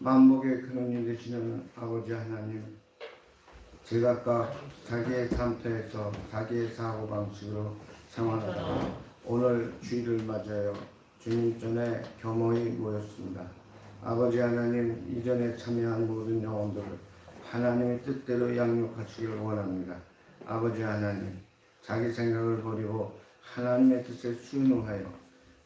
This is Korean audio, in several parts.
만복의 근원이 되시는 아버지 하나님, 제각각 자기의 삶터에서 자기의 사고방식으로 생활하다가 오늘 주일을 맞아요 주님 전에 겸허히 모였습니다. 아버지 하나님, 이전에 참여한 모든 영혼들을 하나님의 뜻대로 양육하시기를 원합니다. 아버지 하나님, 자기 생각을 버리고 하나님의 뜻에 순응하여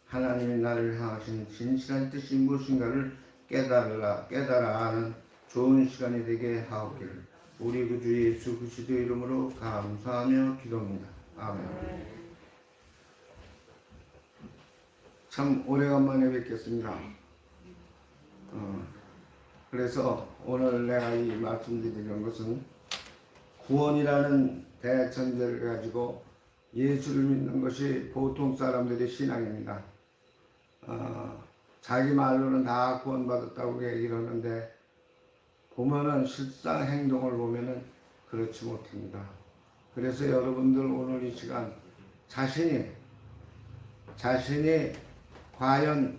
하나님이 나를 향하신 진실한 뜻이 무엇인가를 깨달아 아는 좋은 시간이 되게 하옵기를 우리 구주 예수 그리스도 이름으로 감사하며 기도합니다. 아멘. 참 오래간만에 뵙겠습니다. 그래서 오늘 내가 이 말씀드리는 것은 구원이라는 대전제를 가지고 예수를 믿는 것이 보통 사람들의 신앙입니다. 자기 말로는 다 구원받았다고 얘기를 하는데 보면은 실상 행동을 보면은 그렇지 못합니다. 그래서 여러분들 오늘 이 시간 자신이 과연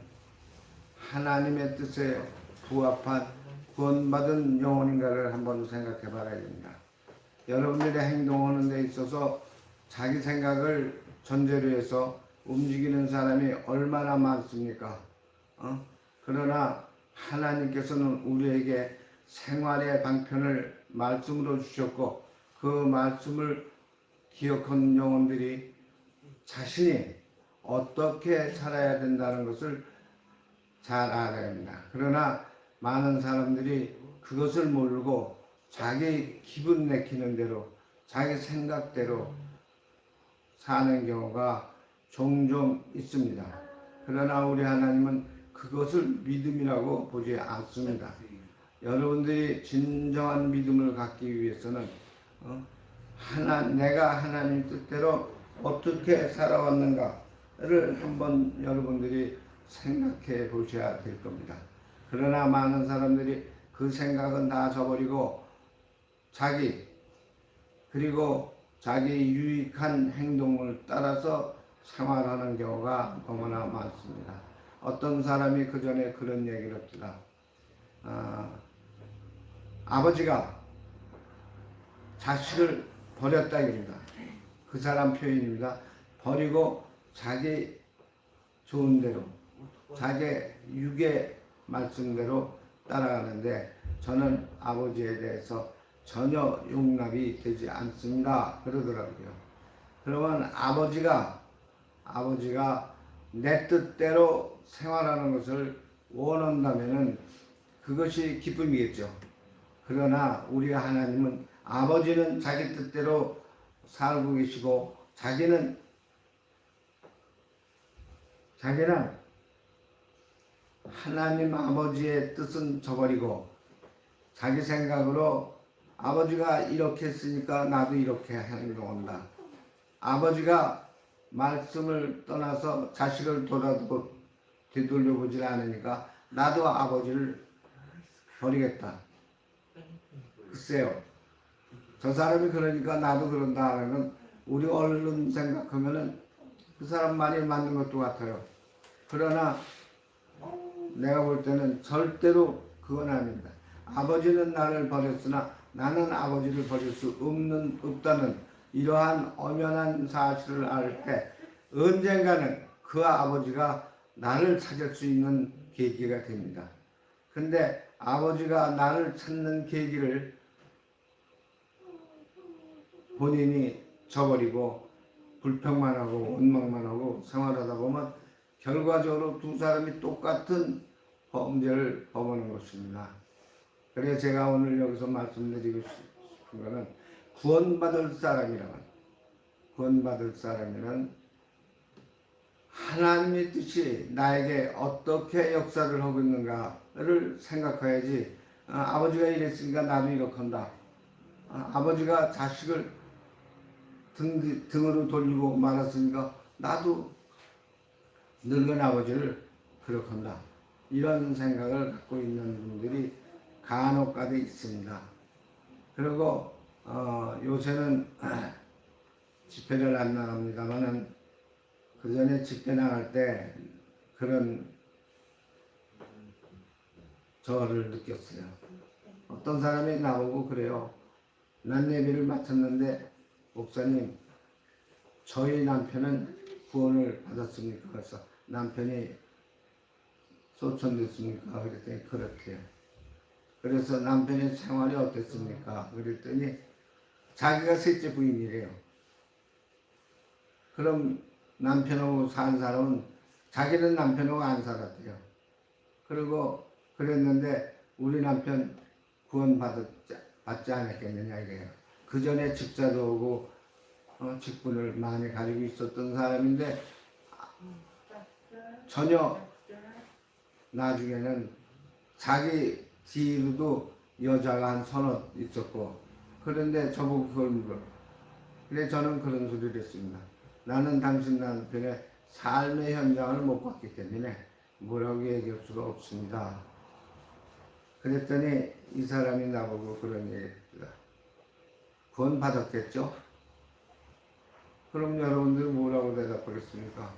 하나님의 뜻에 부합한 구원받은 영혼인가를 한번 생각해 봐야 됩니다. 여러분들의 행동하는 데 있어서 자기 생각을 전제로 해서 움직이는 사람이 얼마나 많습니까? 그러나 하나님께서는 우리에게 생활의 방편을 말씀으로 주셨고 그 말씀을 기억한 영혼들이 자신이 어떻게 살아야 된다는 것을 잘 알아야 합니다. 그러나 많은 사람들이 그것을 모르고 자기 기분 내키는 대로 자기 생각대로 사는 경우가 종종 있습니다. 그러나 우리 하나님은 그것을 믿음이라고 보지 않습니다. 여러분들이 진정한 믿음을 갖기 위해서는 내가 하나님 뜻대로 어떻게 살아왔는가를 한번 여러분들이 생각해 보셔야 될 겁니다. 그러나 많은 사람들이 그 생각은 다 저버리고 그리고 자기 유익한 행동을 따라서 생활하는 경우가 너무나 많습니다. 어떤 사람이 그 전에 그런 얘기를 합니다. 아버지가 자식을 버렸다 입니다. 그 사람 표현입니다. 버리고 자기 좋은 대로 자기 육의 말씀대로 따라가는데 저는 아버지에 대해서 전혀 용납이 되지 않습니다. 그러더라고요. 그러면 아버지가 내 뜻대로 생활하는 것을 원한다면은 그것이 기쁨이겠죠. 그러나 우리 하나님은 아버지는 자기 뜻대로 살고 계시고 자기는 하나님 아버지의 뜻은 저버리고 자기 생각으로 아버지가 이렇게 했으니까 나도 이렇게 행동한다. 아버지가 말씀을 떠나서 자식을 되돌려보질 않으니까 나도 아버지를 버리겠다. 글쎄요. 저 사람이 그러니까 나도 그런다 하는 우리 얼른 생각하면은 그 사람 말이 맞는 것도 같아요. 그러나 내가 볼 때는 절대로 그건 아닙니다. 아버지는 나를 버렸으나 나는 아버지를 버릴 수 없다는 이러한 엄연한 사실을 알 때 언젠가는 그 아버지가 나를 찾을 수 있는 계기가 됩니다. 근데 아버지가 나를 찾는 계기를 본인이 저버리고 불평만 하고 원망만 하고 생활하다 보면 결과적으로 두 사람이 똑같은 범죄를 범하는 것입니다. 그래서 제가 오늘 여기서 말씀드리고 싶은 것은 구원받을 사람이란 하나님의 뜻이 나에게 어떻게 역사를 하고 있는가를 생각해야지 아버지가 이랬으니까 나도 이렇게 한다. 아버지가 자식을 등으로 돌리고 말았으니까 나도 늙은 아버지를 그렇게 한다. 이런 생각을 갖고 있는 분들이 간혹가다 있습니다. 그리고 요새는 집회를 안 나갑니다만은 그 전에 집회 나갈 때 그런 저를 느꼈어요. 어떤 사람이 나보고 그래요. 난 예배를 마쳤는데 목사님 저희 남편은 구원을 받았습니까? 그래서 남편이 소천됐습니까? 그랬더니 그렇대요. 그래서 남편의 생활이 어땠습니까? 그랬더니 자기가 셋째 부인이래요. 그럼 남편하고 산 사람은 자기는 남편하고 안 살았대요. 그리고 그랬는데 우리 남편 구원 받지 않았겠느냐 이게요. 그 전에 집사도 오고 직분을 많이 가지고 있었던 사람인데 전혀 나중에는 자기 뒤로도 여자가 한 서너 있었고 그런데 저보고 그걸 물어요. 그래 저는 그런 소리를 했습니다. 나는 당신 남편의 삶의 현장을 못 봤기 때문에 뭐라고 얘기할 수가 없습니다. 그랬더니 이 사람이 나보고 그런 얘기를 했다. 구원 받았겠죠? 그럼 여러분들 뭐라고 대답하겠습니까?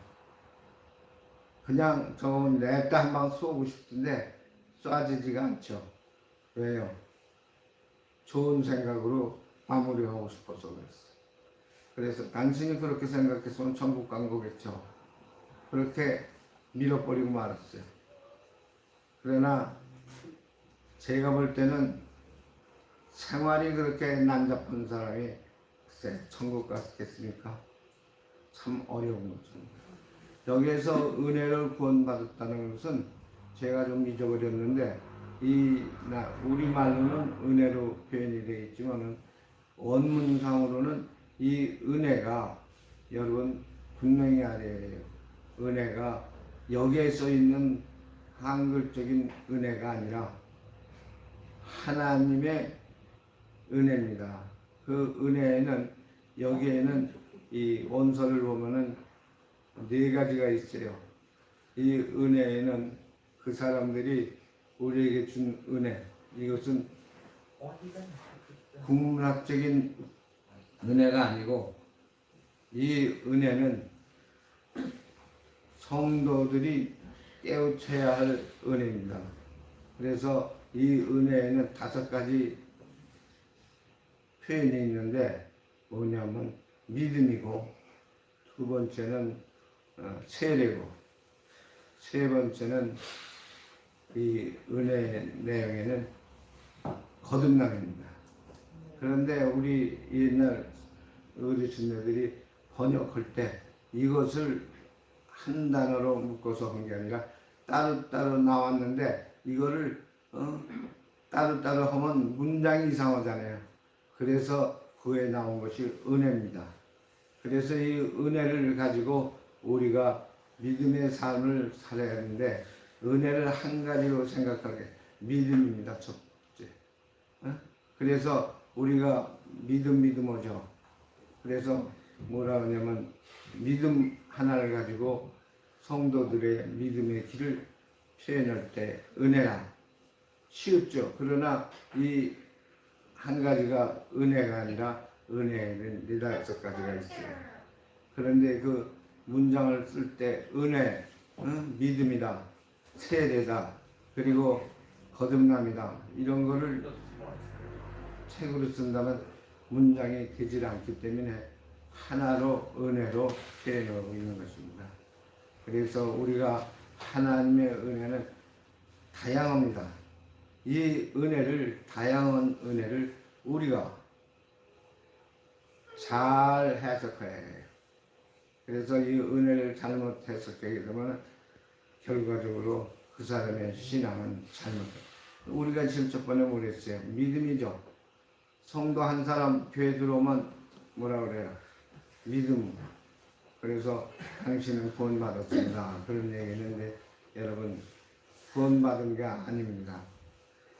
그냥 저 냅다 한 방 쏘고 싶은데 쏴지지가 않죠. 왜요? 좋은 생각으로 마무리하고 싶어서 그랬어요. 그래서 당신이 그렇게 생각했으면 천국 간 거겠죠. 그렇게 밀어버리고 말았어요. 그러나 제가 볼 때는 생활이 그렇게 난잡한 사람이 글쎄 천국 갔겠습니까? 참 어려운 거죠. 여기에서 은혜를 구원받았다는 것은 제가 좀 잊어버렸는데 우리말로는 은혜로 표현이 되어 있지만 원문상으로는 이 은혜가 여러분 분명히 알아야 해요. 은혜가 여기에 써 있는 한글적인 은혜가 아니라 하나님의 은혜입니다. 그 은혜에는 여기에는 이 원서를 보면은 네 가지가 있어요. 이 은혜에는 그 사람들이 우리에게 준 은혜, 이것은 국문학적인 은혜가 아니고 이 은혜는 성도들이 깨우쳐야 할 은혜입니다. 그래서 이 은혜에는 5가지 표현이 있는데 뭐냐면 믿음이고, 두 번째는 세례고, 세 번째는 이 은혜 내용에는 거듭남입니다. 그런데 우리 옛날 어르신들이 번역할 때 이것을 한 단어로 묶어서 한 게 아니라 따로따로 나왔는데 이거를 따로따로 하면 문장이 이상하잖아요. 그래서 그에 나온 것이 은혜입니다. 그래서 이 은혜를 가지고 우리가 믿음의 삶을 살아야 하는데 은혜를 한 가지로 생각하게 믿음입니다. 첫 번째. 그래서 우리가 믿음하죠. 그래서 뭐라 하냐면 믿음 하나를 가지고 성도들의 믿음의 길을 표현할 때 은혜라 쉽죠. 그러나 이 한 가지가 은혜가 아니라 은혜는 4-5가지가 있어요. 그런데 그 문장을 쓸 때 은혜, 믿음이다, 세례다, 그리고 거듭남이다, 이런 거를 책으로 쓴다면 문장이 되질 않기 때문에 하나로 은혜로 표현하고 있는 것입니다. 그래서 우리가 하나님의 은혜는 다양합니다. 이 은혜를, 다양한 은혜를 우리가 잘 해석해야 해요. 그래서 이 은혜를 잘못 해석하게 되면 결과적으로 그 사람의 신앙은 잘못돼요. 우리가 지금 첫 번에 뭐랬어요? 믿음이죠. 성도 한 사람 교회 들어오면 뭐라 그래요? 믿음. 그래서 당신은 구원받았습니다. 그런 얘기했는데 여러분 구원받은 게 아닙니다.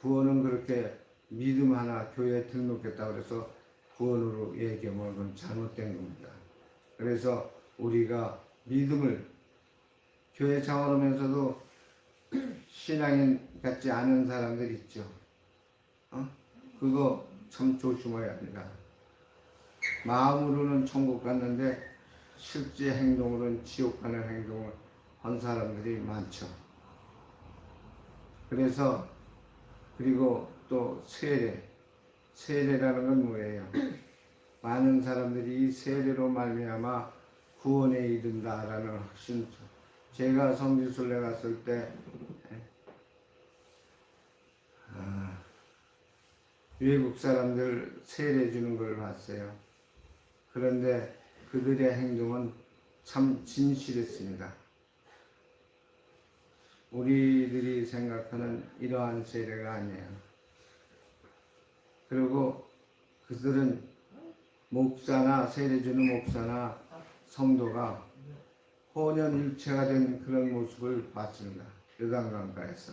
구원은 그렇게 믿음 하나 교회에 등록했다고 해서 구원으로 얘기하면 그건 잘못된 겁니다. 그래서 우리가 믿음을 교회 생활하면서도 신앙인 같지 않은 사람들 있죠. 그거 참 조심해야 합니다. 마음으로는 천국 갔는데 실제 행동으로는 지옥 가는 행동을 한 사람들이 많죠. 그래서 그리고 또 세례라는 건 뭐예요? 많은 사람들이 이 세례로 말미암아 구원에 이른다라는 확신. 제가 성지순례 갔을 때 외국 사람들 세례 주는 걸 봤어요. 그런데 그들의 행동은 참 진실했습니다. 우리들이 생각하는 이러한 세례가 아니에요. 그리고 그들은 목사나 세례 주는 목사나 성도가 혼연일체가 된 그런 모습을 봤습니다. 요단강가에서.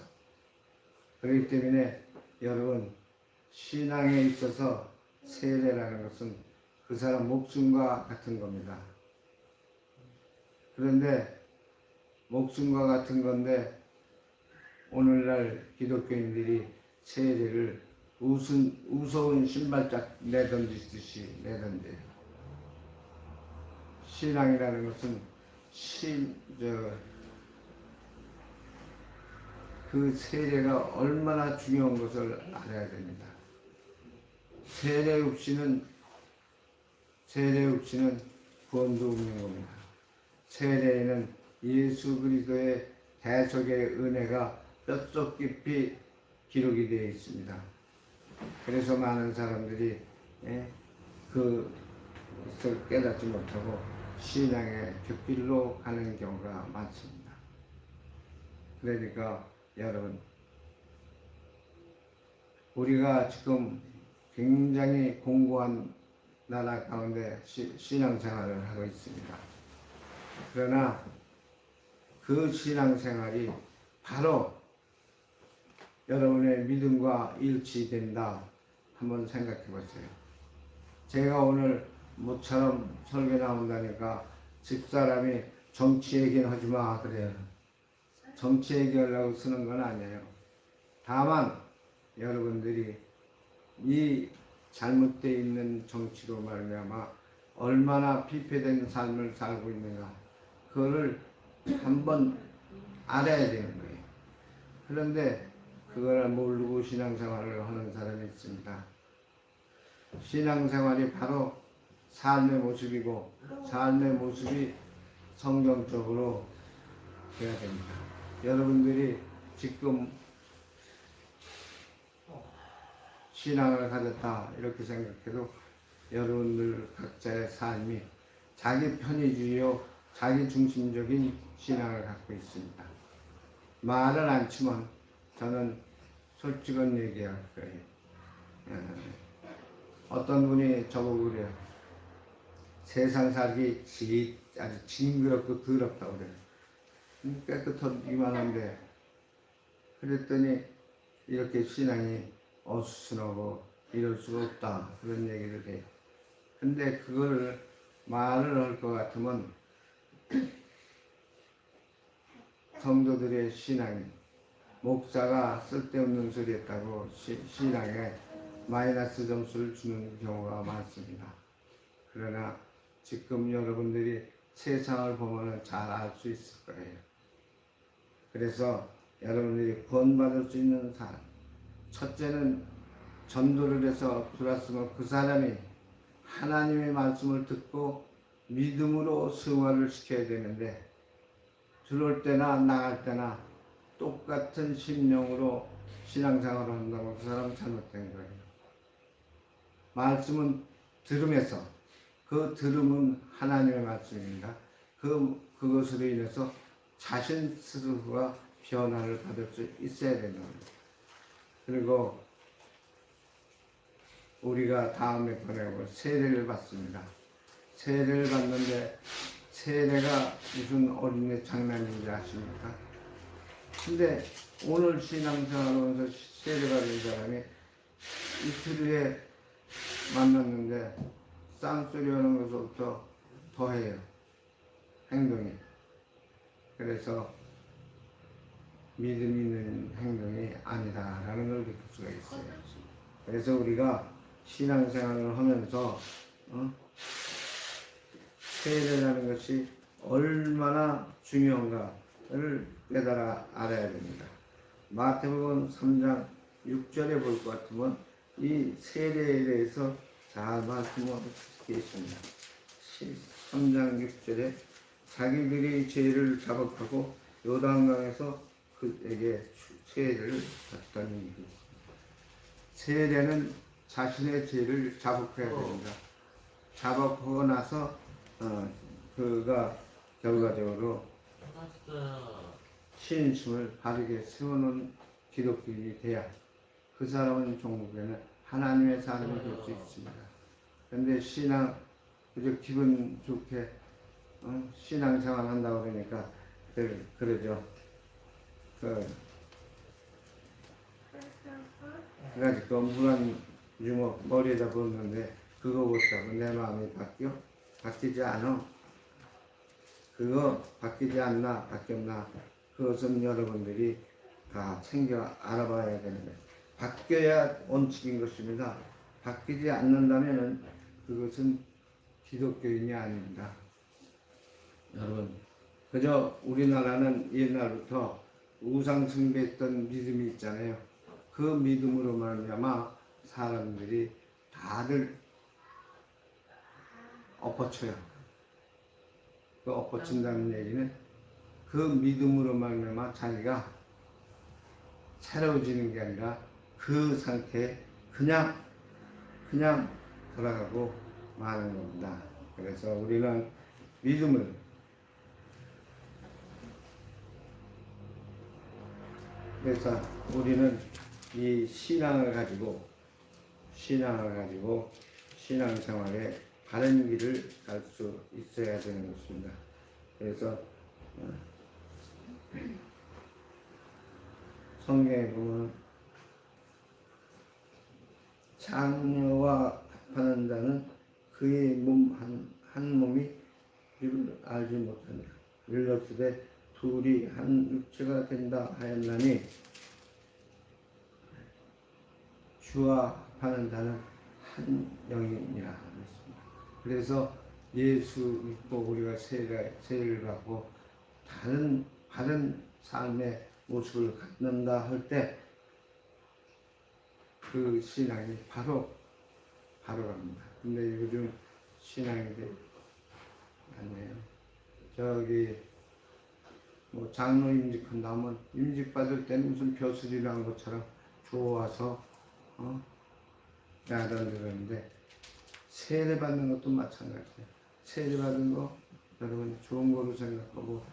그렇기 때문에 여러분, 신앙에 있어서 세례라는 것은 그 사람 목숨과 같은 겁니다. 그런데 목숨과 같은 건데 오늘날 기독교인들이 세례를 우스운 신발짝 내던지듯이 내던져요. 신앙이라는 것은 그 세례가 얼마나 중요한 것을 알아야 됩니다. 세례 없이는 구원도 없는 겁니다. 세례에는 예수 그리스도의 대속의 은혜가 뼛속 깊이 기록이 되어 있습니다. 그래서 많은 사람들이 그것을 깨닫지 못하고 신앙의 곁길로 가는 경우가 많습니다. 그러니까 여러분, 우리가 지금 굉장히 공고한 나라 가운데 신앙생활을 하고 있습니다. 그러나 그 신앙생활이 바로 여러분의 믿음과 일치된다. 한번 생각해 보세요. 제가 오늘 모처럼 설교 나온다니까 집사람이 정치 얘기는 하지 마 그래요. 정치 얘기하려고 쓰는 건 아니에요. 다만 여러분들이 이 잘못되어 있는 정치로 말미암아 얼마나 피폐된 삶을 살고 있는가, 그거를 한번 알아야 되는 거예요. 그런데 그걸 모르고 신앙생활을 하는 사람이 있습니다. 신앙생활이 바로 삶의 모습이고 삶의 모습이 성경적으로 돼야 됩니다. 여러분들이 지금 신앙을 가졌다 이렇게 생각해도 여러분들 각자의 삶이 자기 편의주의요 자기 중심적인 신앙을 갖고 있습니다. 말은 않지만 저는 솔직한 얘기할 거예요. 어떤 분이 저보고 그래요. 세상 살기 아주 징그럽고 더럽다고 그래요. 깨끗하기만 한데, 그랬더니 이렇게 신앙이 어수선하고 이럴 수가 없다 그런 얘기를 해요. 근데 그걸 말을 할 것 같으면 성도들의 신앙이 목사가 쓸데없는 소리 했다고 신앙에 마이너스 점수를 주는 경우가 많습니다. 그러나 지금 여러분들이 세상을 보면 잘 알 수 있을 거예요. 그래서 여러분들이 구원받을 수 있는 사람, 첫째는 전도를 해서 들어왔으면 그 사람이 하나님의 말씀을 듣고 믿음으로 승화를 시켜야 되는데, 들어올 때나 나갈 때나 똑같은 심령으로 신앙생활을 한다고 그 사람은 잘못된 거예요. 말씀은 들으면서, 그 들음은 하나님의 말씀입니다. 그것으로 인해서 자신 스스로가 변화를 받을 수 있어야 되는 겁니다. 그리고 우리가 다음에 보내고 세례를 받습니다. 세례를 받는데 세례가 무슨 어린애 장난인지 아십니까? 근데 오늘 신앙생활하면서 세례 받은 사람이 이틀 후에 만났는데 쌍소리 하는 것부터 더해요. 행동이. 그래서 믿음 있는 행동이 아니다라는 걸 느낄 수가 있어요. 그래서 우리가 신앙생활을 하면서 세례라는 것이 얼마나 중요한가를 깨달아 알아야 됩니다. 마태복음 3장 6절에 볼 것 같으면 이 세례에 대해서 잘 말씀하고 계십니다. 3장 6절에 자기들이 죄를 자복하고 요단강에서 그에게 세례를 받다는 얘기입니다. 세례는 자신의 죄를 자복해야 됩니다. 자복하고 나서 그가 결과적으로 신심을 바르게 세우는 기독교인이 돼야 그 사람은 종국에는 하나님의 사람이 될 수 있습니다. 그런데 신앙 그저 기분 좋게 신앙생활 한다고 그러니까 그러죠. 그가지 물한 주먹 머리에다 붓는데 그거 보다고 내 마음이 바뀌지 않아. 그거 바뀌지 않나 바뀌었나 그것은 여러분들이 다 챙겨 알아봐야 되는 거예요. 바뀌어야 원칙인 것입니다. 바뀌지 않는다면은 그것은 기독교인이 아닙니다. 여러분, 그저 우리나라는 옛날부터 우상 숭배했던 믿음이 있잖아요. 그 믿음으로 말미암아 사람들이 다들 엎어쳐요. 그 엎어친다는 얘기는 그 믿음으로 말미암아 자기가 새로워지는 게 아니라 그 상태에 그냥 돌아가고 마는 겁니다. 그래서 우리는 믿음을 그래서 우리는 이 신앙을 가지고 신앙생활에 바른 길을 갈 수 있어야 되는 것입니다. 그래서 성경에 보면 장녀와 합하는 자는 그의 몸 한 몸이 이를 알지 못하니라. 일렀으되 둘이 한 육체가 된다 하였나니 주와 합하는 자는 한 영이니라. 그래서 예수 믿고 우리가 세례를 받고 다른 바른 삶의 모습을 갖는다 할 때 그 신앙이 바로 갑니다. 근데 요즘 신앙인들 아니에요. 저기 뭐 장로 임직한다 하면 임직받을 때는 무슨 벼슬이라는 것처럼 좋아서 야단들었는데 세례 받는 것도 마찬가지예요. 세례 받는 거 여러분 좋은 거로 생각하고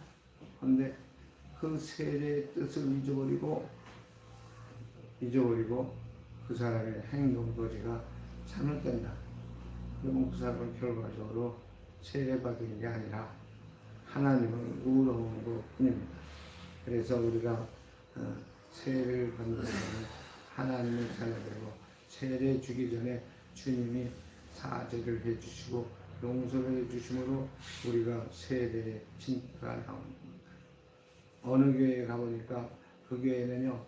근데 그 세례의 뜻을 잊어버리고 그 사람의 행동 거지가 잘못된다. 그러면 그 사람은 결과적으로 세례 받은 게 아니라 하나님을 우러먹는 것 뿐입니다. 그래서 우리가 세례를 받는 것은 하나님을 살려드리고 세례 주기 전에 주님이 사죄를 해주시고 용서를 해주심으로 우리가 세례의 진가가 나오는 겁니다. 어느 교회에 가보니까 그 교회는요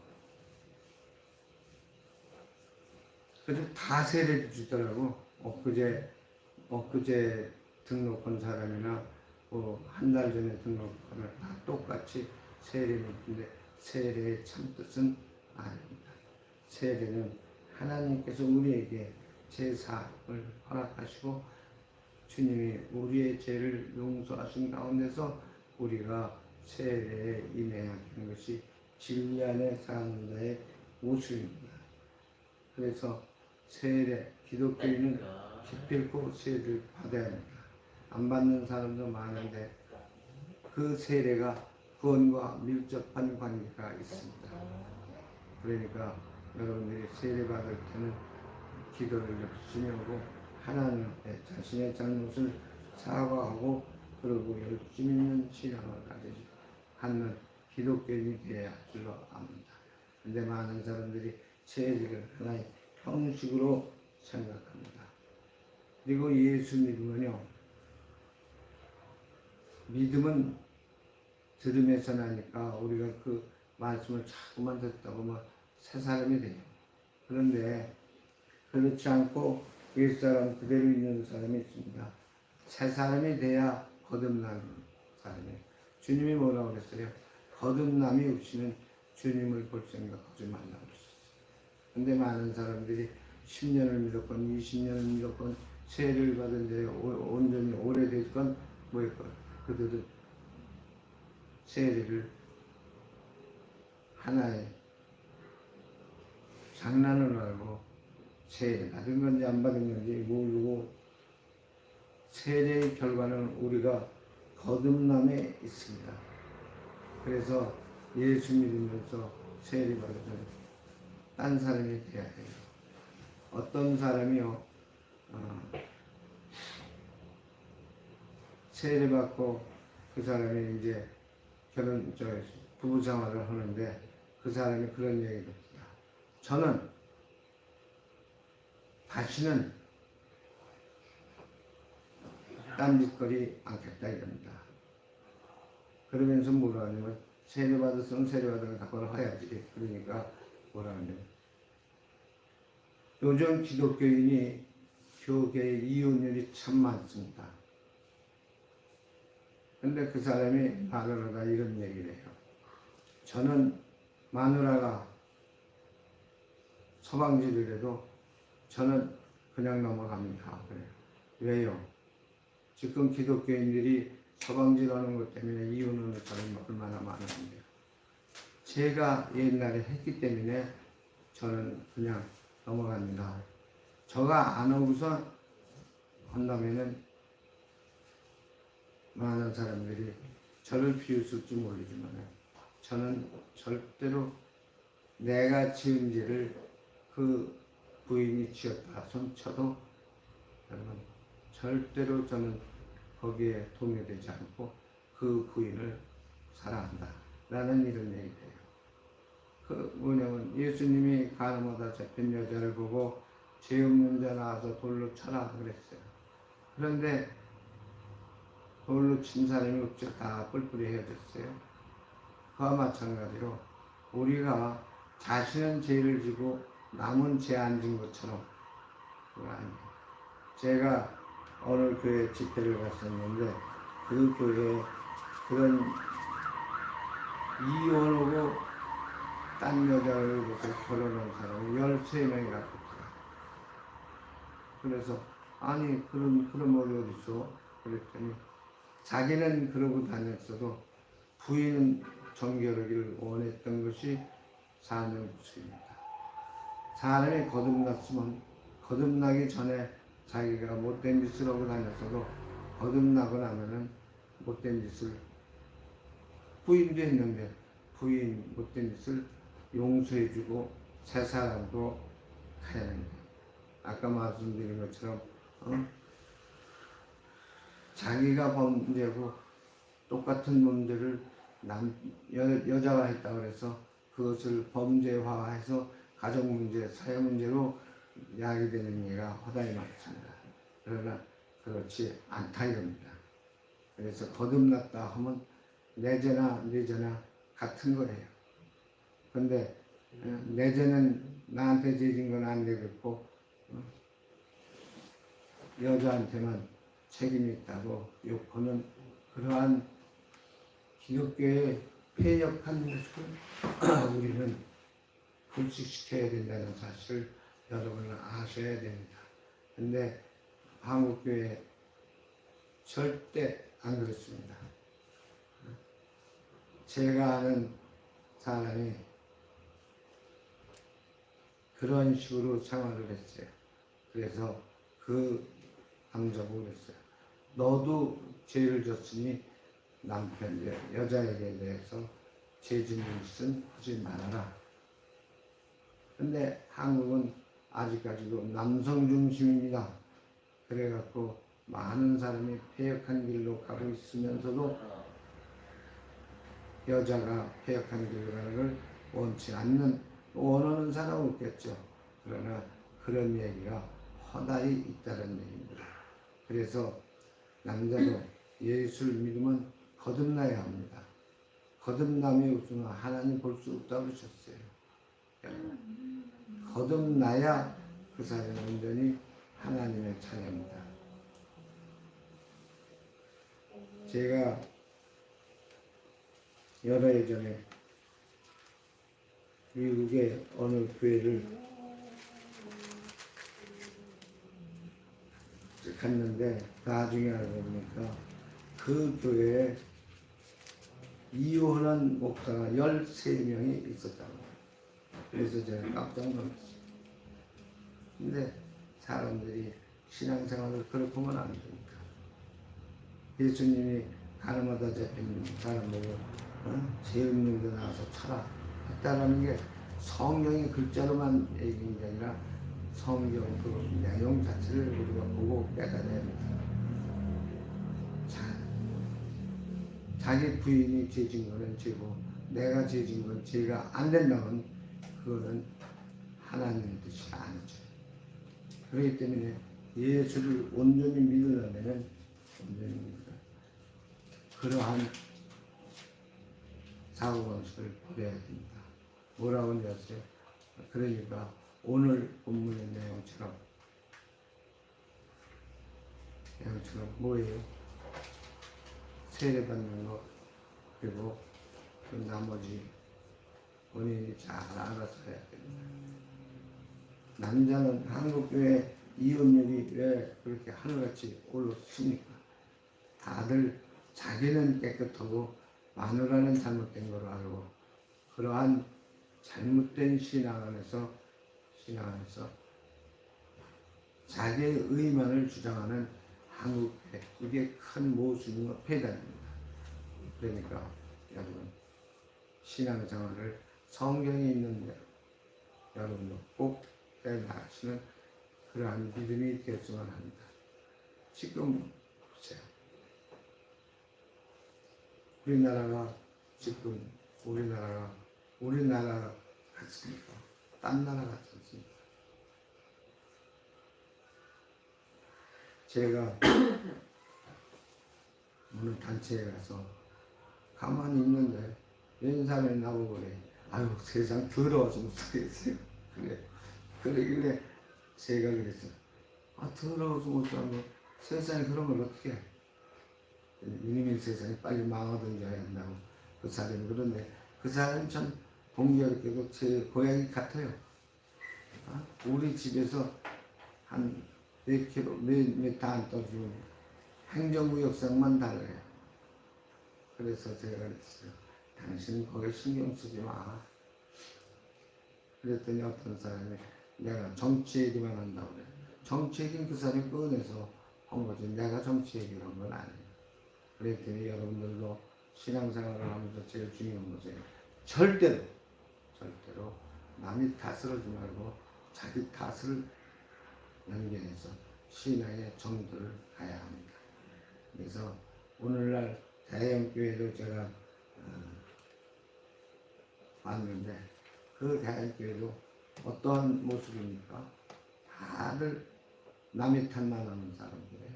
그래서 다 세례 주더라고. 엊그제 등록한 사람이나 한 달 전에 등록한 사람 다 똑같이 세례를 주는데 세례의 참뜻은 아닙니다. 세례는 하나님께서 우리에게 제사를 허락하시고 주님이 우리의 죄를 용서하신 가운데서 우리가 세례에 임해야 하는 것이 진리 안에 사는 자의 모습입니다. 그래서 세례, 기독교인은 기필코 세례를 받아야 합니다. 안 받는 사람도 많은데 그 세례가 구원과 밀접한 관계가 있습니다. 그러니까 여러분들이 세례 받을 때는 기도를 열심히 하고 하나님께 자신의 잘못을 사과하고 그리고 열심히 있는 신앙을 갖는 기독교인이 되어야 할 줄로 압니다. 그런데 많은 사람들이 세례를 하나의 형식으로 생각합니다. 그리고 예수 믿음은 들음에서 나니까 우리가 그 말씀을 자꾸만 듣다 보면 새 사람이 돼요. 그런데 그렇지 않고 옛사람 그대로 있는 사람이 있습니다. 새 사람이 돼야 거듭나는 사람이에요. 주님이 뭐라고 그랬어요? 거듭남이 없이는 주님을 볼 생각하지 말라고 그랬어요. 근데 많은 사람들이 10년을 믿었건 20년을 믿었건 세례를 받은 지 온전히 오래됐건 뭐였건 그들은 세례를 하나의 장난으로 알고 세례 받은 건지 안 받은 건지 모르고 세례의 결과는 우리가 거듭남에 있습니다. 그래서 예수 믿으면서 세례 받으면 딴 사람이 돼야 돼요. 어떤 사람이요 세례 받고 그 사람이 이제 부부 생활을 하는데 그 사람이 그런 얘기를 합니다. 저는 다시는 딴짓거리 않겠다 이럽니다. 그러면서 뭐라 하냐면 세례 받았으면 세례 받은 거 갖고 해야지. 그러니까 뭐라 하냐면 요즘 기독교인이 교계 이혼율이 참 많습니다. 근데 그 사람이 말을 하다 이런 얘기를 해요. 저는 마누라가 서방질을 해도 저는 그냥 넘어갑니다. 그래요. 왜요? 지금 기독교인들이 서방질하는 것 때문에 이혼하는 사람이 얼마나 많은데요. 제가 옛날에 했기 때문에 저는 그냥 넘어갑니다. 저가 안 하고서 한다면은 많은 사람들이 저를 비웃을지 모르지만 저는 절대로 내가 지은 죄를 그 부인이 지었다 손쳐도 여러분 절대로 저는 거기에 동요되지 않고 그 부인을 사랑한다 라는 이런 얘기예요. 그 뭐냐면 예수님이 가늠하다 잡힌 여자를 보고 죄 없는 자 나와서 돌로 쳐라 그랬어요. 그런데 돌로 친 사람이 어째 다 뿔뿔이 헤어졌어요. 그와 마찬가지로 우리가 자신은 죄를 지고 남은 죄 안 진 것처럼 그거 아니에요. 제가 어느 교회 집회를 갔었는데 그 교회에 그런 이혼하고 딴 여자를 보고 결혼한 사람이 13명이나 있더라. 그래서 아니 그런 어디 어딨어? 그랬더니 자기는 그러고 다녔어도 부인은 정결하기를 원했던 것이 사명수입니다. 사람이 거듭났으면 거듭나기 전에 자기가 못된 짓을 하고 다녔어도 거듭나고 나면은 못된 짓을 부인도 했는데 부인 못된 짓을 용서해주고 새 사람으로 가야 합니다. 아까 말씀드린 것처럼 자기가 범죄고 똑같은 범죄를 여자가 했다고 해서 그것을 범죄화해서 가정문제, 사회문제로 야기되는 예가 허다히 많습니다. 그러나 그렇지 않다 이겁니다. 그래서 거듭났다 하면 내 죄나 네 죄나 같은 거예요. 근데 내 죄는 나한테 죄진 건 안 되겠고 여자한테만 책임이 있다고 욕하는 그러한 기독교의 폐역한 모습을 우리는 불식시켜야 된다는 사실을 여러분은 아셔야 됩니다. 근데 한국교회 절대 안 그렇습니다. 제가 아는 사람이 그런 식으로 생활을 했어요. 그래서 그 남자고 그랬어요. 너도 죄를 졌으니 남편, 여자에게 대해서 죄 짓는 짓은 하지 말아라. 근데 한국은 아직까지도 남성 중심입니다. 그래갖고 많은 사람이 폐역한 길로 가고 있으면서도 여자가 폐역한 길로 가는 걸 원치 않는, 원하는 사람은 없겠죠. 그러나 그런 얘기가 허다히 있다는 얘기입니다. 그래서 남자도 예수를 믿으면 거듭나야 합니다. 거듭남이 없으면 하나님 볼 수 없다고 그러셨어요. 거듭나야 그 사람은 온전히 하나님의 자녀입니다. 제가 여러 해 전에 미국의 어느 교회를 갔는데 나중에 알고 보니까 그 교회에 이혼한 목사가 13명이 있었다고. 그래서 제가 깜짝 놀랐어요. 근데 사람들이 신앙생활을 그렇게 하면 안 됩니다. 예수님이 가늠하다 잡힌 사람들을 죄 없는 데 나와서 쳐라 했다라는 게 성경의 글자로만 얘기한 게 아니라 성경 그 내용 자체를 우리가 보고 깨달아야 됩니다. 자기 부인이 죄진 거는 죄고 내가 죄진 건 죄가 안 된다면 그거는 하나님의 뜻이 아니죠. 그렇기 때문에 예수를 온전히 믿으려면 온전히 믿으라. 그러한 사고방식을 버려야 됩니다. 뭐라고 하셨어요? 그러니까 오늘 본문의 내용처럼 뭐예요? 세례받는 거 그리고 그 나머지 본인이 잘 알아서 해야 됩니다. 남자는 한국교회 이혼율이 왜 그렇게 하늘같이 올랐습니까? 다들 자기는 깨끗하고 마누라는 잘못된 걸 알고 그러한 잘못된 신앙 안에서 자기의 의만을 주장하는 한국교회, 그게 큰 모순과 폐단입니다. 그러니까 여러분 신앙생활을 성경에 있는 대로 여러분도 꼭 해나가시는 그러한 믿음이 되었으면 합니다. 지금 보세요. 우리나라가 같습니까? 딴 나라 같지 않습니까? 제가 어느 단체에 가서 가만히 있는데 웬 사람이 나보고 그래. 아유 세상 더러워서 못 살겠어요. 그러길래 제가 그랬어요. 아 더러워서 못 살면 세상에 그런 걸 어떻게 해? 이놈의 세상이 빨리 망하든지 해야 한다고 그 사람이 그런데 그 사람이 참 공교롭게도 제 고향이 같아요. 우리 집에서 한 몇 킬로, 몇 안 떨어지면 행정구역상만 달라요. 그래서 제가 그랬어요. 당신 거기 신경 쓰지 마. 그랬더니 어떤 사람이 내가 정치 얘기만 한다고 그래. 정치 얘기는 그 사람이 꺼내서 한 거지. 내가 정치 얘기를 한 건 아니에요. 그랬더니 여러분들도 신앙생활을 하면서 제일 중요한 것은 절대로 남이 탓을 하지 말고 자기 탓을 연결해서 신앙의 정도를 가야 합니다. 그래서 오늘날 대형교회도 제가 봤는데 그 대형교회도 어떠한 모습입니까? 다들 남의 탓만 하는 사람들이에요.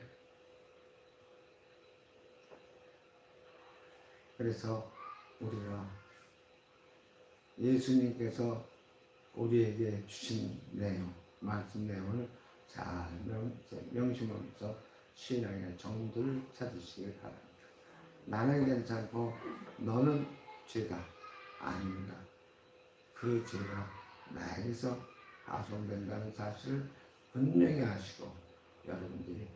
그래서 우리가 예수님께서 우리에게 주신 내용, 말씀 내용을 잘 명심하면서 신앙의 정도를 찾으시길 바랍니다. 나는 괜찮고 너는 죄다 아닙니다. 그 죄가 나에게서 파손된다는 사실을 분명히 아시고 여러분들이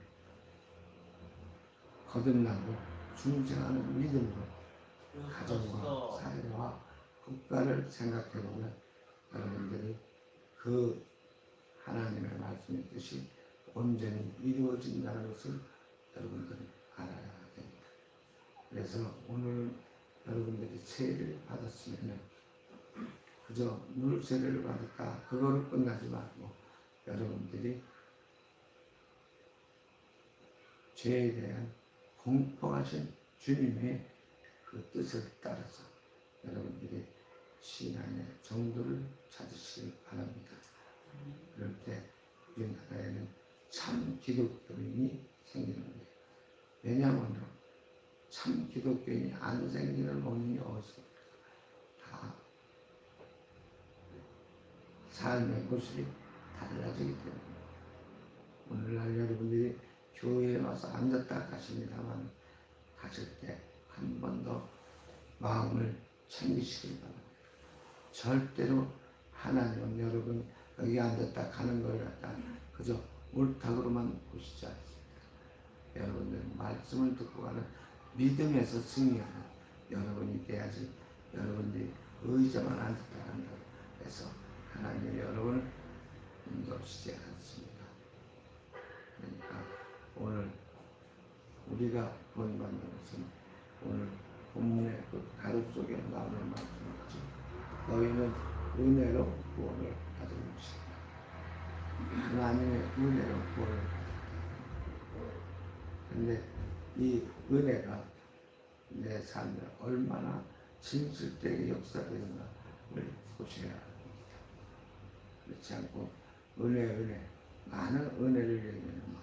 거듭나고 중생하는 믿음으로 가정과 사회와 국가를 생각해보면 여러분들이 그 하나님의 말씀의 뜻이 온전히 이루어진다는 것을 여러분들이 알아야 됩니다. 그래서 오늘 여러분들이 세례를 받았으면 그저 물 세례를 받았다 그거를 끝나지 말고 여러분들이 죄에 대한 공평하신 주님의 그 뜻을 따라서 여러분들이 신앙의 정도를 찾으시길 바랍니다. 그럴 때 우리나라에는 참 기독교인이 생기는 거예요. 왜냐하면 참 기독교인이 안 생기는 원인이 어디서 다 삶의 모습이 달라지기 때문에 오늘날 여러분들이 교회에 와서 앉았다 가십니다만 가실 때 한 번 더 마음을 챙기시길 바랍니다. 절대로 하나님은 여러분 여기 앉았다 가는 걸 갖다 그저 물탁으로만 보시지 않습니다. 여러분들 말씀을 듣고 가는 믿음에서 승리하는 여러분이 돼야지 여러분들이 의자만 앉았다 한다고 해서 하나님이 여러분을 인도하시지 않습니다. 그러니까 오늘 우리가 구원받는 것은 오늘 본문의 그 가루 속에 나오는 말씀이지 너희는 은혜로 구원을 받은 것이다. 하나님의 은혜로 구원을 받았다. 근데 이 은혜가 내 삶에 얼마나 진실되게 역사되는가를 보셔야 합니다. 그렇지 않고 은혜 많은 은혜를 얘기하는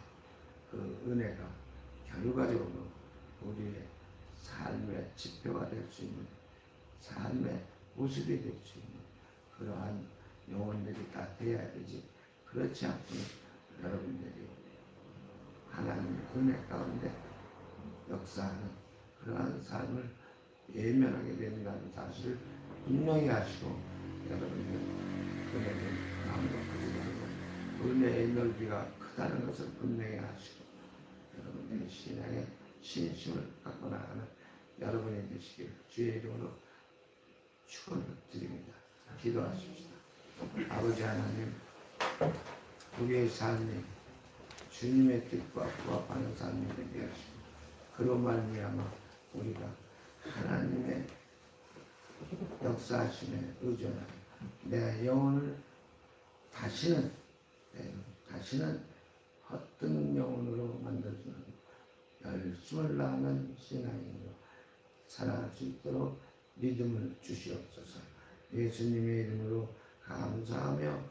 그 은혜가 결과적으로 우리의 삶의 지표가 될 수 있는 삶의 모습이 될 수 있는 그러한 영혼들이 다 되어야 되지. 그렇지 않고는 여러분들이 하나님의 은혜 가운데 역사하는 그러한 삶을 예면하게 된다는 사실을 분명히 하시고 여러분들 은혜는 낭독하지 말고 은혜의 넓이가 크다는 것을 분명히 하시고 여러분들의 신앙의 신심을 갖고 나가는 여러분이 되시길 주의 이름으로 축원을 드립니다. 기도하십시다. 아버지 하나님, 우리의 삶이 주님의 뜻과 부합하는 삶이 되게 하시고 그로 말미암아 우리가 하나님의 역사하심에 의존하여 내 영혼을 다시는 헛된 영혼으로 만들어주는 열심을 다하는 신앙인으로 살아갈 수 있도록 믿음을 주시옵소서. 예수님의 이름으로 감사하며